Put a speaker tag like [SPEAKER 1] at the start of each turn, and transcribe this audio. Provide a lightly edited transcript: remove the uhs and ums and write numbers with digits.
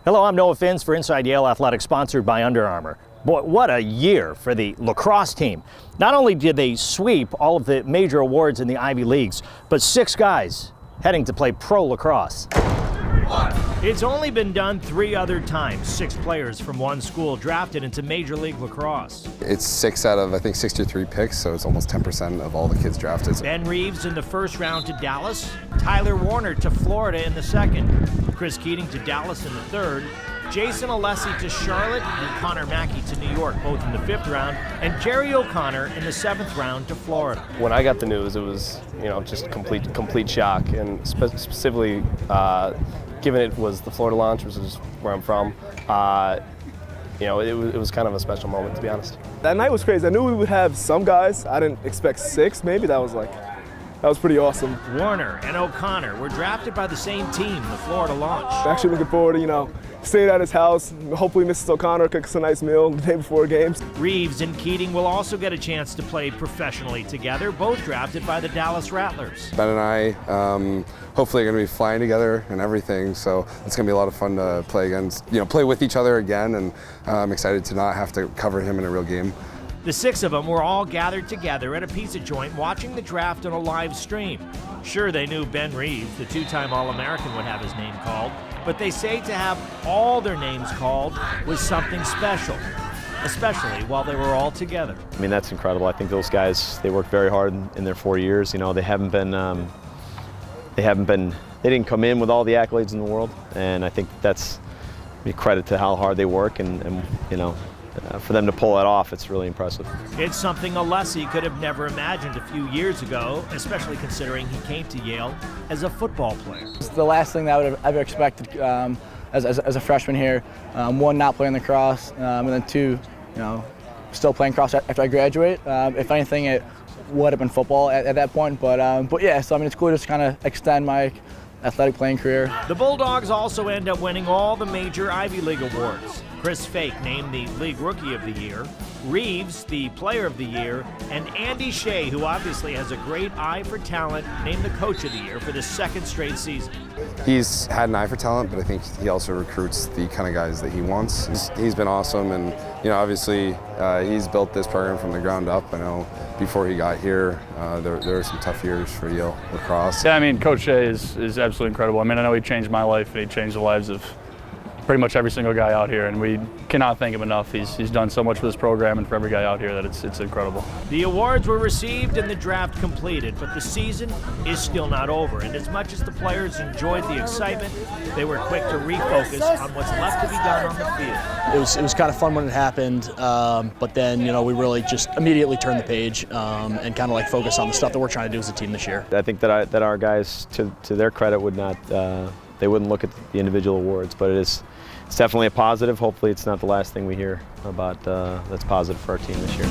[SPEAKER 1] Hello, I'm Noah Fins for Inside Yale Athletics, sponsored by Under Armour. Boy, what a year for the lacrosse team. Not only did they sweep all of the major awards in the Ivy Leagues, but 6 guys heading to play pro lacrosse. It's only been done 3 other times. 6 players from one school drafted into Major League Lacrosse.
[SPEAKER 2] It's 6 out of, I think, 63 picks, so it's almost 10% of all the kids drafted.
[SPEAKER 1] Ben Reeves in the first round to Dallas, Tyler Warner to Florida in the second, Chris Keating to Dallas in the third, Jason Alessi to Charlotte, and Connor Mackey to New York, both in the 5th round, and Jerry O'Connor in the 7th round to Florida.
[SPEAKER 3] When I got the news, it was, just complete shock, and specifically, given it was the Florida launch, which is where I'm from, it was kind of a special moment, to be honest.
[SPEAKER 4] That night was crazy. I knew we would have some guys. I didn't expect 6, maybe. That was pretty awesome.
[SPEAKER 1] Warner and O'Connor were drafted by the same team, the Florida launch.
[SPEAKER 4] Actually looking forward to, staying at his house. Hopefully Mrs. O'Connor cooks a nice meal the day before games.
[SPEAKER 1] Reeves and Keating will also get a chance to play professionally together, both drafted by the Dallas Rattlers.
[SPEAKER 2] Ben and I hopefully are going to be flying together and everything, so it's going to be a lot of fun to play against, play with each other again, and I'm excited to not have to cover him in a real game.
[SPEAKER 1] The 6 of them were all gathered together at a pizza joint watching the draft on a live stream. Sure, they knew Ben Reeves, the 2-time All-American, would have his name called, but they say to have all their names called was something special, especially while they were all together.
[SPEAKER 3] I mean, that's incredible. I think those guys, they worked very hard in their 4 years. They didn't come in with all the accolades in the world, and I think that's a credit to how hard they work, and for them to pull that off, it's really impressive. It's
[SPEAKER 1] something Alessi could have never imagined a few years ago, especially considering he came to Yale as a football player.
[SPEAKER 5] It's the last thing that I would have ever expected as a freshman here. 1, not playing lacrosse, and then 2, still playing lacrosse after I graduate. If anything, it would have been football at that point, but yeah, so it's cool to just kind of extend my athletic playing career.
[SPEAKER 1] The Bulldogs also end up winning all the major Ivy League awards. Chris Fake named the League Rookie of the Year, Reeves the Player of the Year, and Andy Shea, who obviously has a great eye for talent, named the Coach of the Year for the 2nd straight season.
[SPEAKER 2] He's had an eye for talent, but I think he also recruits the kind of guys that he wants. He's been awesome, and obviously he's built this program from the ground up. I know before he got here, there were some tough years for Yale lacrosse.
[SPEAKER 6] Yeah, Coach Shea is absolutely incredible. I know he changed my life, and he changed the lives of pretty much every single guy out here, and we cannot thank him enough. He's done so much for this program and for every guy out here that it's incredible.
[SPEAKER 1] The awards were received and the draft completed, but the season is still not over. And as much as the players enjoyed the excitement, they were quick to refocus on what's left to be done on the field.
[SPEAKER 7] It was kind of fun when it happened, but then we really just immediately turned the page and kind of focus on the stuff that we're trying to do as a team this year.
[SPEAKER 3] I think that our guys, to their credit, would not. They wouldn't look at the individual awards, but it's definitely a positive. Hopefully it's not the last thing we hear about that's positive for our team this year.